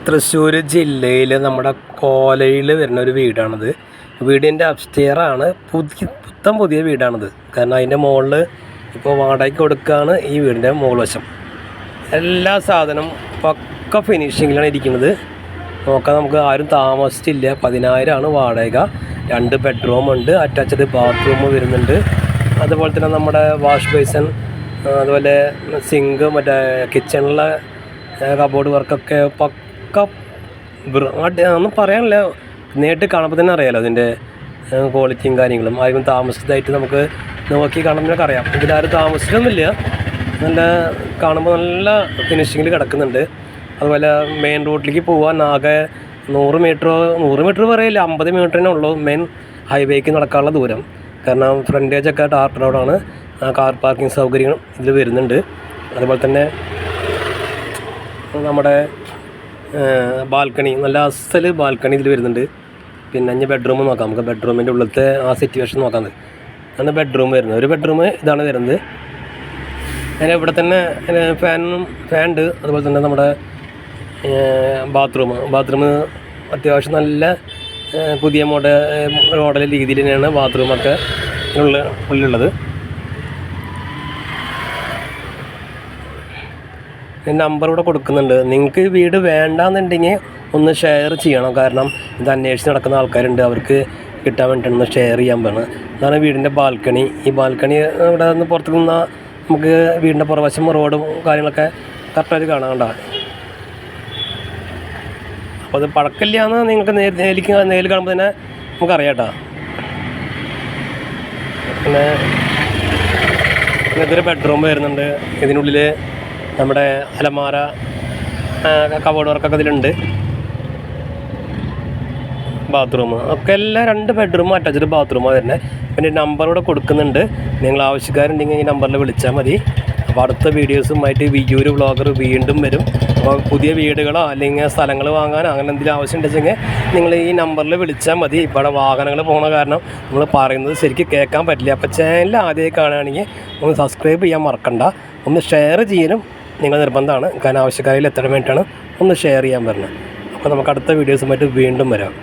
തൃശ്ശൂർ ജില്ലയിൽ നമ്മുടെ കോലയിൽ വരുന്ന ഒരു വീടാണിത്. വീടിൻ്റെ അപ്സ്റ്റെയറാണ്. പുതിയ വീടാണിത്. കാരണം അതിൻ്റെ മുകളിൽ ഇപ്പോൾ വാടകയ്ക്ക് കൊടുക്കുകയാണ് ഈ വീടിൻ്റെ മുകൾ വശം. എല്ലാ സാധനം പക്ക ഫിനിഷിങ്ങിലാണ് ഇരിക്കുന്നത്. നോക്കാം, നമുക്ക് ആരും താമസിച്ചില്ല. 10,000 വാടക. 2 ബെഡ്റൂമുണ്ട്, അറ്റാച്ച്ഡ് ബാത്റൂം വരുന്നുണ്ട്. അതുപോലെ തന്നെ നമ്മുടെ വാഷ് ബേസിൻ, അതുപോലെ സിങ്ക്, മറ്റേ കിച്ചണിലെ കബോർഡ് വർക്കൊക്കെ പക്ക ഒന്നും പറയാനില്ല. നേരിട്ട് കാണുമ്പോൾ തന്നെ അറിയാമല്ലോ അതിൻ്റെ ക്വാളിറ്റിയും കാര്യങ്ങളും. ആരും താമസിച്ചതായിട്ട് നമുക്ക് നോക്കി കാണുമ്പോഴൊക്കെ അറിയാം. ഇതിലാരും താമസിച്ചൊന്നുമില്ല. നല്ല കാണുമ്പോൾ നല്ല ഫിനിഷിങ്ങിൽ കിടക്കുന്നുണ്ട്. അതുപോലെ മെയിൻ റോഡിലേക്ക് പോകാൻ ആകെ 100 മീറ്റർ പറയില്ല, 50 മീറ്ററിനേ ഉള്ളൂ മെയിൻ ഹൈവേക്ക് നടക്കാനുള്ള ദൂരം. കാരണം ഫ്രണ്ടേജൊക്കെ ടാർ റോഡാണ്. കാർ പാർക്കിംഗ് സൗകര്യങ്ങൾ ഇതിൽ വരുന്നുണ്ട്. അതുപോലെ തന്നെ നമ്മുടെ ബാൽക്കണി, നല്ല അസൽ ബാൽക്കണി ഇതിൽ വരുന്നുണ്ട്. പിന്നെ 5 ബെഡ്റൂം നോക്കാം. നമുക്ക് ബെഡ്റൂമിൻ്റെ ഉള്ളിലത്തെ ആ സിറ്റുവേഷൻ നോക്കാം. ആണ് ബെഡ്റൂം വരുന്നത്. ഒരു ബെഡ്റൂം ഇതാണ് വരുന്നത്. അതിന് ഇവിടെ തന്നെ ഫാൻ ഉണ്ട്. അതുപോലെ തന്നെ നമ്മുടെ ബാത്റൂം അത്യാവശ്യം നല്ല പുതിയ മോഡൽ രീതിയിൽ തന്നെയാണ് ബാത്റൂമൊക്കെ ഉള്ളിലുള്ളത്. നമ്പർ ഇവിടെ കൊടുക്കുന്നുണ്ട്. നിങ്ങൾക്ക് വീട് വേണ്ടാന്നുണ്ടെങ്കിൽ ഒന്ന് ഷെയർ ചെയ്യണം. കാരണം ഇത് അന്വേഷിച്ച് നടക്കുന്ന ആൾക്കാരുണ്ട്, അവർക്ക് കിട്ടാൻ വേണ്ടിയിട്ടാണ് ഒന്ന് ഷെയർ ചെയ്യാൻ പറയുന്നത്. അതാണ് വീടിൻ്റെ ബാൽക്കണി. ഈ ബാൽക്കണി ഇവിടെ നിന്ന് പുറത്ത് നിന്നാൽ നമുക്ക് വീടിൻ്റെ പുറവശം റോഡും കാര്യങ്ങളൊക്കെ കറക്റ്റായിട്ട് കാണാനുണ്ടാകും. അപ്പോൾ അത് പഴക്കമില്ലാന്ന് നിങ്ങൾക്ക് നേരിൽ കാണുമ്പോൾ തന്നെ നമുക്കറിയാം കേട്ടോ. പിന്നെ ഇതൊരു ബെഡ്റൂം വരുന്നുണ്ട്. ഇതിനുള്ളിൽ നമ്മുടെ അലമാര, കബോർഡ് വർക്കൊക്കെ ഇതിലുണ്ട്. ബാത്റൂം ഒക്കെ എല്ലാം 2 ബെഡ്റൂം അറ്റാച്ച്ഡ് ബാത്റൂമാണ് വരുന്നത്. പിന്നെ നമ്പർ ഇവിടെ കൊടുക്കുന്നുണ്ട്. നിങ്ങൾ ആവശ്യക്കാരുണ്ടെങ്കിൽ ഈ നമ്പറിൽ വിളിച്ചാൽ മതി. അപ്പോൾ അടുത്ത വീഡിയോസുമായിട്ട് വിയൂർ വ്ളോഗർ വീണ്ടും വരും. അപ്പോൾ പുതിയ വീടുകളോ അല്ലെങ്കിൽ സ്ഥലങ്ങൾ വാങ്ങാനോ അങ്ങനെ എന്തെങ്കിലും ആവശ്യം ഉണ്ടെങ്കിൽ നിങ്ങൾ ഈ നമ്പറിൽ വിളിച്ചാൽ മതി. ഇവിടെ വാഹനങ്ങൾ പോകുന്ന കാരണം നമ്മൾ പറയുന്നത് ശരിക്കും കേൾക്കാൻ പറ്റില്ല. അപ്പോൾ ചാനൽ ആദ്യമായി കാണുകയാണെങ്കിൽ ഒന്ന് സബ്സ്ക്രൈബ് ചെയ്യാൻ മറക്കണ്ട. ഒന്ന് ഷെയർ ചെയ്യാനും നിങ്ങൾ നിർബന്ധമാണ്. കാരണം ആവശ്യക്കാരിൽ എത്താൻ വേണ്ടിയിട്ടാണ് ഒന്ന് ഷെയർ ചെയ്യാൻ പറഞ്ഞത്. അപ്പോൾ നമുക്ക് അടുത്ത വീഡിയോസുമായിട്ട് വീണ്ടും വരാം.